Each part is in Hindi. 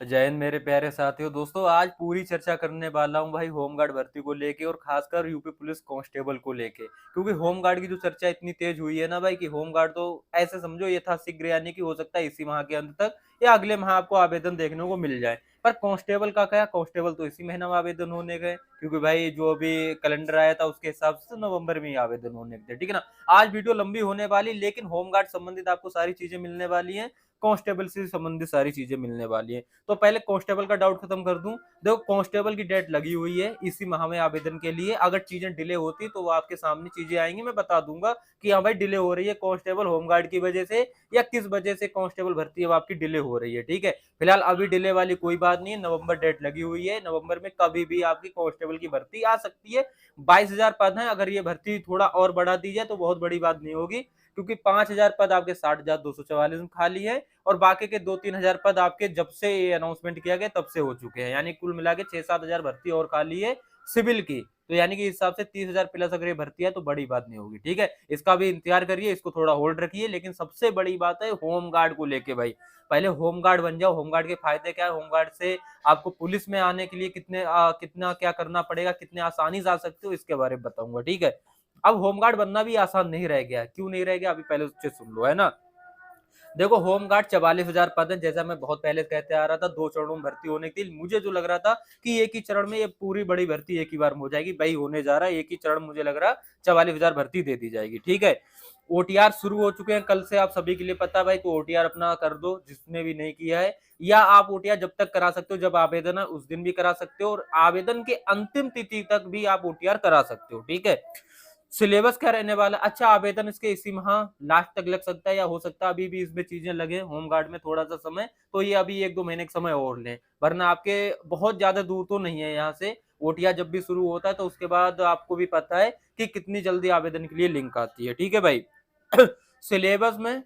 जय हिंद मेरे प्यारे साथियों। दोस्तों आज पूरी चर्चा करने वाला हूं भाई होमगार्ड भर्ती को लेके और खासकर यूपी पुलिस कांस्टेबल को लेके, क्योंकि होमगार्ड की जो चर्चा इतनी तेज हुई है ना भाई कि होमगार्ड तो ऐसे समझो यथाशीघ्र, यानी कि हो सकता है इसी माह के अंत तक या अगले माह आपको आवेदन देखने को मिल जाए। पर कांस्टेबल का क्या, कांस्टेबल तो इसी महीना में आवेदन होने गए, क्योंकि भाई जो अभी कैलेंडर आया था उसके हिसाब से नवंबर में ही आवेदन होने थे। ठीक है ना। आज वीडियो लंबी होने वाली, लेकिन होमगार्ड संबंधित आपको सारी चीजें मिलने वाली है, कांस्टेबल से संबंधित सारी चीजें मिलने वाली है। तो पहले कांस्टेबल का डाउट खत्म कर दूं। देखो कांस्टेबल की डेट लगी हुई है इसी माह में आवेदन के लिए। अगर चीजें डिले होती तो वो आपके सामने चीजें आएंगी, मैं बता दूंगा कि हाँ भाई डिले हो रही है कांस्टेबल होमगार्ड की वजह से या किस वजह से कांस्टेबल भर्ती अब आपकी डिले हो रही है। ठीक है। फिलहाल अभी डिले वाली कोई बात नहीं है, नवंबर डेट लगी हुई है, नवंबर में कभी भी आपकी कांस्टेबल की भर्ती आ सकती है। 22,000 पद है, अगर ये भर्ती थोड़ा और बढ़ा दी जाए तो बहुत बड़ी बात नहीं होगी, क्योंकि 5,000 पद आपके 60,244 में खाली है और बाकी के 2-3 हजार पद आपके जब से ये अनाउंसमेंट किया गया तब से हो चुके हैं, यानी कुल मिला के 6-7 हजार भर्ती और खाली है सिविल की। तो यानी कि इस हिसाब से 30,000 प्लस अगर ये भर्ती है तो बड़ी बात नहीं होगी। ठीक है। इसका भी इंतजार करिए, इसको थोड़ा होल्ड रखिए। लेकिन सबसे बड़ी बात है होमगार्ड को लेके भाई, पहले होमगार्ड बन जाओ। होमगार्ड के फायदे क्या है, होमगार्ड से आपको पुलिस में आने के लिए कितना क्या करना पड़ेगा, कितने आसानी से आ सकते हो, इसके बारे में बताऊंगा। ठीक है। अब होमगार्ड बनना भी आसान नहीं रह गया। क्यों नहीं रह गया, अभी पहले उससे सुन लो, है ना। देखो होमगार्ड 44,000 पद है, जैसा मैं बहुत पहले कहते आ रहा था, 2 चरणों में भर्ती होने की। मुझे जो लग रहा था कि एक ही चरण में ये पूरी बड़ी भर्ती एक ही बार में हो जाएगी, भाई होने जा रहा है एक ही चरण। मुझे लग रहा 44,000 भर्ती दे दी जाएगी। ठीक है। ओटीआर शुरू हो चुके हैं कल से, आप सभी के लिए पता है भाई, तो ओटीआर अपना कर दो जिसने भी नहीं किया है, या आप ओटीआर जब तक करा सकते हो, जब आवेदन है उस दिन भी करा सकते हो और आवेदन के अंतिम तिथि तक भी आप ओटीआर करा सकते हो। ठीक है। सिलेबस क्या रहने वाला, अच्छा आवेदन इसके इसी माह लास्ट तक लग सकता है या हो सकता है अभी भी इसमें चीजें लगे होमगार्ड में थोड़ा सा समय, तो ये अभी 1-2 महीने का समय और लें, वरना आपके बहुत ज्यादा दूर तो नहीं है यहाँ से। ओटीआर जब भी शुरू होता है तो उसके बाद आपको भी पता है कि कितनी जल्दी आवेदन के लिए लिंक आती है। ठीक है भाई। सिलेबस में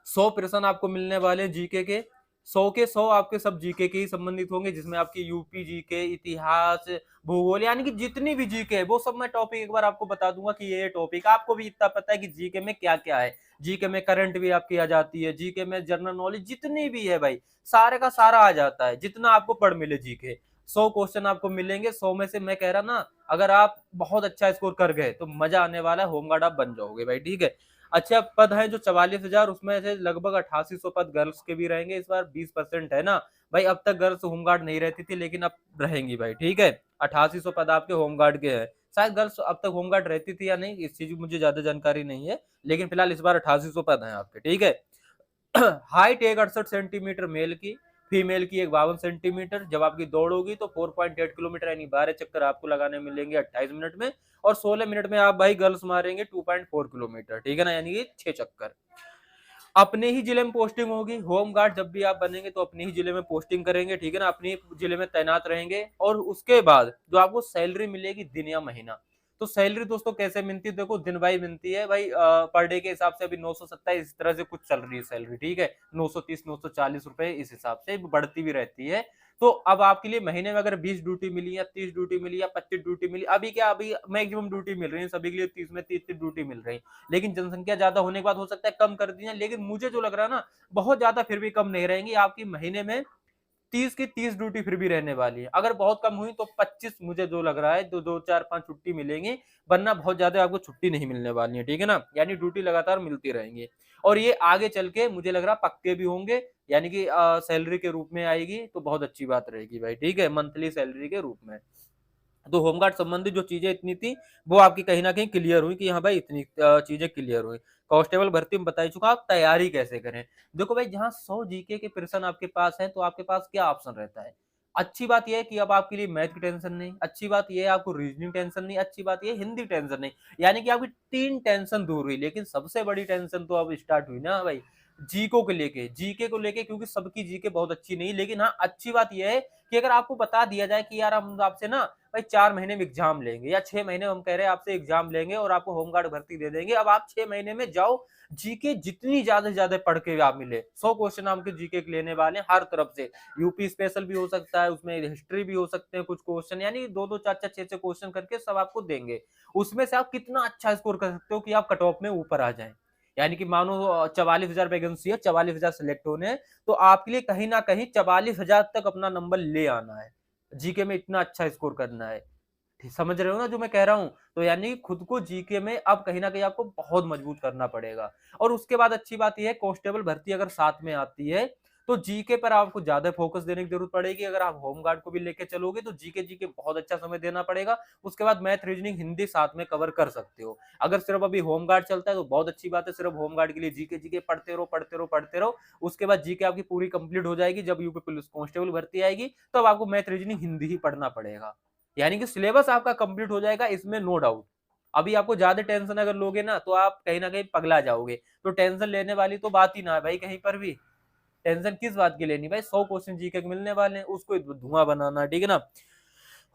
100 प्रश्न आपको मिलने वाले जीके के, 100 के 100 आपके सब जीके के ही संबंधित होंगे, जिसमें आपकी यूपी जीके, इतिहास, भूगोल, यानी कि जितनी भी जीके है वो सब मैं टॉपिक एक बार आपको बता दूंगा कि ये टॉपिक आपको भी इतना पता है कि जीके में क्या क्या है। जीके में करंट भी आपकी आ जाती है, जीके में जनरल नॉलेज जितनी भी है भाई, सारे का सारा आ जाता है, जितना आपको पढ़ मिले जीके। 100 क्वेश्चन आपको मिलेंगे, 100 में से मैं कह रहा ना, अगर आप बहुत अच्छा स्कोर कर गए तो मजा आने वाला है, होमगार्ड आप बन जाओगे भाई। ठीक है। अच्छा पद है जो 44,000, उसमें से लगभग 8800 पद गर्ल्स के भी रहेंगे इस बार, 20% है ना भाई। अब तक गर्ल्स होमगार्ड नहीं रहती थी, लेकिन अब रहेंगी भाई। ठीक है। 8800 पद आपके होमगार्ड के हैं। शायद गर्ल्स अब तक होमगार्ड रहती थी या नहीं, इस चीज की मुझे ज्यादा जानकारी नहीं है, लेकिन फिलहाल इस बार 8800 पद हैं आपके। ठीक है। हाइट एक 68 सेंटीमीटर मेल की, फीमेल की एक 52 सेंटीमीटर। जब आपकी दौड़ होगी तो 4.8 किलोमीटर यानी 12 चक्कर आपको लगाने मिलेंगे 28 मिनट में, और 16 मिनट में आप भाई गर्ल्स मारेंगे 2.4 किलोमीटर। ठीक है ना, यानी कि 6 चक्कर। अपने ही जिले में पोस्टिंग होगी, होमगार्ड जब भी आप बनेंगे तो अपने ही जिले में पोस्टिंग करेंगे। ठीक है ना, अपने जिले में तैनात रहेंगे, और उसके बाद जो आपको सैलरी मिलेगी दिन या महीना। तो सैलरी दोस्तों कैसे मिलती है, देखो दिन भाई मिलती है भाई, पर डे के हिसाब से अभी 927 इस तरह से कुछ चल रही है सैलरी। ठीक है। 930-940 रुपए इस हिसाब से बढ़ती भी रहती है। तो अब आपके लिए महीने में अगर 20 ड्यूटी मिली या 30 ड्यूटी मिली या 25 ड्यूटी मिली, अभी क्या, अभी मैक्सिमम ड्यूटी मिल रही है सभी के लिए, 30 में 30 ड्यूटी मिल रही है, लेकिन जनसंख्या ज्यादा होने के बाद हो सकता है कम कर दी जाए। लेकिन मुझे जो लग रहा है ना, बहुत ज्यादा फिर भी कम नहीं रहेंगी आपकी, महीने में 30 की 30 ड्यूटी फिर भी रहने वाली है। अगर बहुत कम हुई तो 25 मुझे जो लग रहा है, दो दो 4-5 छुट्टी मिलेंगी, वरना बहुत ज्यादा आपको छुट्टी नहीं मिलने वाली है। ठीक है ना, यानी ड्यूटी लगातार मिलती रहेंगी, और ये आगे चल के मुझे लग रहा पक्के भी होंगे, यानी कि सैलरी के रूप में आएगी तो बहुत अच्छी बात रहेगी भाई। ठीक है, मंथली सैलरी के रूप में। तो होमगार्ड संबंधित जो चीजें इतनी थी वो आपकी कहीं ना कहीं क्लियर हुई कि हाँ भाई इतनी चीजें क्लियर हुई। कांस्टेबल भर्ती में बता ही चुका, आप तैयारी कैसे करें। देखो भाई, जहां 100 जीके के प्रश्न आपके पास है तो आपके पास क्या ऑप्शन रहता है। अच्छी बात यह है कि अब आपके लिए मैथ की टेंशन नहीं, अच्छी बात यह है आपको रीजनिंग टेंशन नहीं, अच्छी बात यह हिंदी टेंशन नहीं, यानी कि आपकी 3 टेंशन दूर हुई। लेकिन सबसे बड़ी टेंशन तो अब स्टार्ट हुई ना भाई, जीके को लेके, क्योंकि सबकी जीके बहुत अच्छी नहीं। लेकिन हाँ अच्छी बात यह है कि अगर आपको बता दिया जाए कि यार हम आपसे ना भाई 4 महीने में एग्जाम लेंगे या 6 महीने में हम कह रहे हैं आपसे एग्जाम लेंगे और आपको होमगार्ड भर्ती दे देंगे, अब आप 6 महीने में जाओ, जीके जितनी ज्यादा से ज्यादा पढ़ के आप मिले, 100 क्वेश्चन आपके जीके के लेने वाले हैं हर तरफ से। यूपी स्पेशल भी हो सकता है, उसमें हिस्ट्री भी हो सकते हैं कुछ क्वेश्चन, यानी 2-2 4-4 6-6 क्वेश्चन करके सब आपको देंगे। उसमें से आप कितना अच्छा स्कोर कर सकते हो कि आप कट ऑफ में ऊपर आ जाए, यानी कि मानो 44,000 वैकेंसी है, 44,000 सिलेक्ट होने हैं, तो आपके लिए कहीं ना कहीं 44,000 तक अपना नंबर ले आना है, जीके में इतना अच्छा स्कोर करना है। समझ रहे हो ना जो मैं कह रहा हूँ? तो यानी खुद को जीके में अब कहीं ना कहीं आपको बहुत मजबूत करना पड़ेगा। और उसके बाद अच्छी बात यह है, कांस्टेबल भर्ती अगर साथ में आती है तो जीके पर आपको ज्यादा फोकस देने की जरूरत पड़ेगी। अगर आप होमगार्ड को भी लेके चलोगे तो जीके जीके बहुत अच्छा समय देना पड़ेगा। उसके बाद मैथ, रीजनिंग, हिंदी साथ में कवर कर सकते हो। अगर सिर्फ अभी होमगार्ड चलता है तो बहुत अच्छी बात है, सिर्फ होमगार्ड के लिए जीके जीके पढ़ते रहो पढ़ते रहो पढ़ते रहो। उसके बाद जीके आपकी पूरी कंप्लीट हो जाएगी। जब यूपी पुलिस कांस्टेबल भर्ती आएगी तब तो आपको मैथ, रीजनिंग, हिंदी ही पढ़ना पड़ेगा। यानी कि सिलेबस आपका कंप्लीट हो जाएगा, इसमें नो डाउट। अभी आपको ज्यादा टेंशन अगर लोगे ना तो आप कहीं ना कहीं पगला जाओगे। तो टेंशन लेने वाली तो बात ही ना है भाई, कहीं पर भी टेंशन किस बात की लेनी भाई। 100 क्वेश्चन जीके के मिलने वाले हैं, उसको धुआं बनाना, ठीक है ना।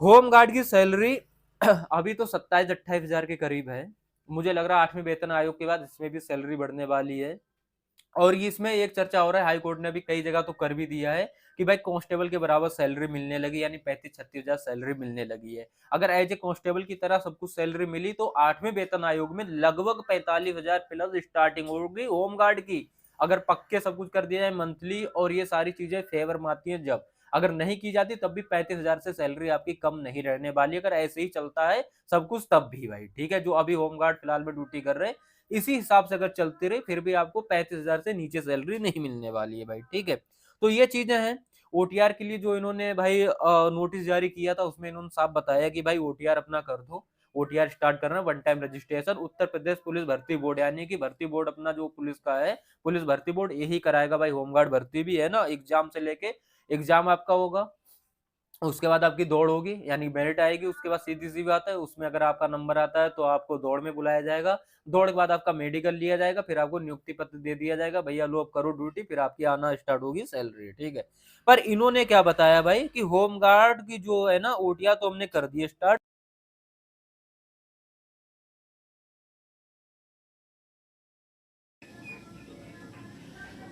होम गार्ड की सैलरी अभी तो 27-28 हजार के करीब है। मुझे लग रहा है 8वें वेतन आयोग के बाद इसमें भी सैलरी बढ़ने वाली है। और इसमें एक चर्चा हो रहा है, हाई कोर्ट ने भी कई जगह तो कर भी दिया है कि भाई कांस्टेबल के बराबर सैलरी मिलने लगी, यानी 35-36 हजार सैलरी मिलने लगी है। अगर एज ए कांस्टेबल की तरह सब कुछ सैलरी मिली तो 8वें वेतन आयोग में लगभग 45,000 प्लस स्टार्टिंग होगी होमगार्ड की। अगर पक्के सब कुछ कर दिया जाए मंथली और ये सारी चीजें फेवर में आती है जब, अगर नहीं की जाती तब भी 35,000 से सैलरी आपकी कम नहीं रहने वाली। अगर ऐसे ही चलता है सब कुछ तब भी भाई, ठीक है। जो अभी होमगार्ड फिलहाल में ड्यूटी कर रहे हैं इसी हिसाब से अगर चलती रही फिर भी आपको 35,000 से नीचे सैलरी नहीं मिलने वाली है भाई, ठीक है। तो ये चीजें हैं। ओटीआर के लिए जो इन्होंने भाई नोटिस जारी किया था उसमें इन्होंने साफ बताया कि भाई ओटीआर अपना कर दो। ओटीआर स्टार्ट करना, one time registration. Uttar Pradesh police भर्ती बोर्ड, यानी कि भर्ती बोर्ड अपना जो पुलिस का है, पुलिस भर्ती बोर्ड यही कराएगा भाई। होमगार्ड भर्ती भी है ना, एग्जाम से लेके एग्जाम आपका होगा, उसके बाद आपकी दौड़ होगी यानी मेरिट आएगी। उसके बाद सीधी सी बात है, उसमें अगर आपका नंबर आता है तो आपको दौड़ में बुलाया जाएगा। दौड़ के बाद आपका मेडिकल लिया जाएगा, फिर आपको नियुक्ति पत्र दे दिया जाएगा, भैया लो अब करो ड्यूटी, फिर आपकी आना स्टार्ट होगी सैलरी, ठीक है। पर इन्होंने क्या बताया भाई कि होमगार्ड की जो है ना ओटिया तो हमने कर दी स्टार्ट।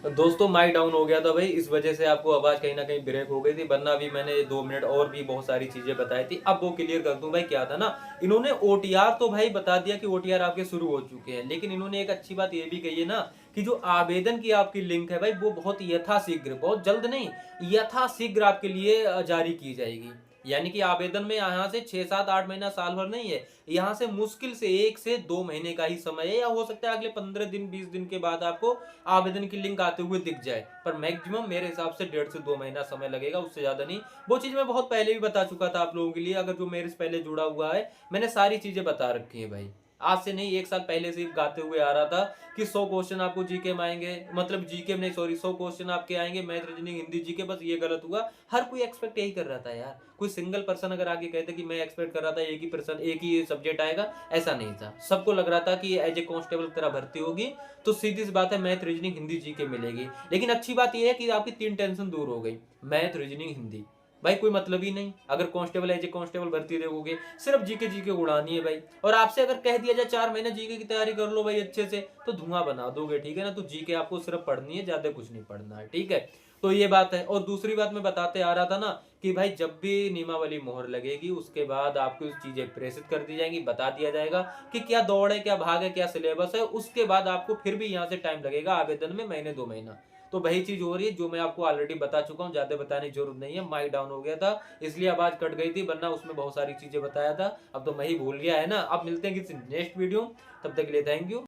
दोस्तों माइक डाउन हो गया था भाई, इस वजह से आपको आवाज कहीं ना कहीं ब्रेक हो गई थी, वरना अभी मैंने 2 मिनट और भी बहुत सारी चीजें बताई थी। अब वो क्लियर कर दूं भाई, क्या था ना, इन्होंने ओटीआर तो भाई बता दिया कि ओटीआर आपके शुरू हो चुके हैं, लेकिन इन्होंने एक अच्छी बात ये भी कही है ना कि जो आवेदन की आपकी लिंक है भाई वो बहुत यथाशीघ्र, बहुत जल्द नहीं, यथाशीघ्र आपके लिए जारी की जाएगी। यानी कि आवेदन में यहाँ से 6-7-8 महीना साल भर नहीं है, यहाँ से मुश्किल से 1 से 2 महीने का ही समय है, या हो सकता है अगले 15 दिन 20 दिन के बाद आपको आवेदन की लिंक आते हुए दिख जाए। पर मैक्सिमम मेरे हिसाब से 1.5 से 2 महीना समय लगेगा, उससे ज्यादा नहीं। वो चीज मैं बहुत पहले भी बता चुका था आप लोगों के लिए, अगर जो मेरे से पहले जुड़ा हुआ है मैंने सारी चीजें बता रखी है भाई। आज से नहीं, 1 साल पहले से गाते हुए आ रहा था कि 100 क्वेश्चन आपको जीके में आएंगे, मतलब जीके में नहीं सॉरी 100 क्वेश्चन आपके आएंगे मैथ, रीजनिंग, हिंदी, जीके। बस ये गलत हुआ, हर कोई एक्सपेक्ट यही कर रहा था यार। कोई सिंगल पर्सन अगर आगे कहते कि मैं एक्सपेक्ट कर रहा था एक ही पर्सन एक ही सब्जेक्ट आएगा, ऐसा नहीं था। सबको लग रहा था कि एज ए कांस्टेबल की तरह भर्ती होगी तो सीधी सी बात है मैथ, रीजनिंग, हिंदी, जीके मिलेगी। लेकिन अच्छी बात यह है कि आपकी 3 टेंशन दूर हो गई, मैथ, रीजनिंग, हिंदी। भाई कोई मतलब ही नहीं, अगर कांस्टेबल एज ए कांस्टेबल भर्ती देखोगे सिर्फ जीके जीके उड़ानी है भाई। और आपसे अगर कह दिया जाए 4 महीने जीके की तैयारी कर लो भाई अच्छे से, तो धुआं बना दोगे, ठीक है ना। तो जीके आपको सिर्फ पढ़नी है, ज्यादा कुछ नहीं पढ़ना है, ठीक है। तो ये बात है। और दूसरी बात मैं बताते आ रहा था ना कि भाई जब भी नियमावली मोहर लगेगी उसके बाद आपको चीजें प्रेषित कर दी जाएंगी, बता दिया जाएगा कि क्या दौड़ है, क्या भाग है, क्या सिलेबस है। उसके बाद आपको फिर भी यहाँ से टाइम लगेगा आवेदन में, महीने 2 महीना। तो वही चीज हो रही है जो मैं आपको ऑलरेडी बता चुका हूँ, ज्यादा बताने की जरूरत नहीं है। माइक डाउन हो गया था इसलिए आवाज कट गई थी, वरना उसमें बहुत सारी चीजें बताया था। अब तो मैं ही भूल गया है ना। अब मिलते हैं किसी नेक्स्ट वीडियो, तब तक के लिए थैंक यू।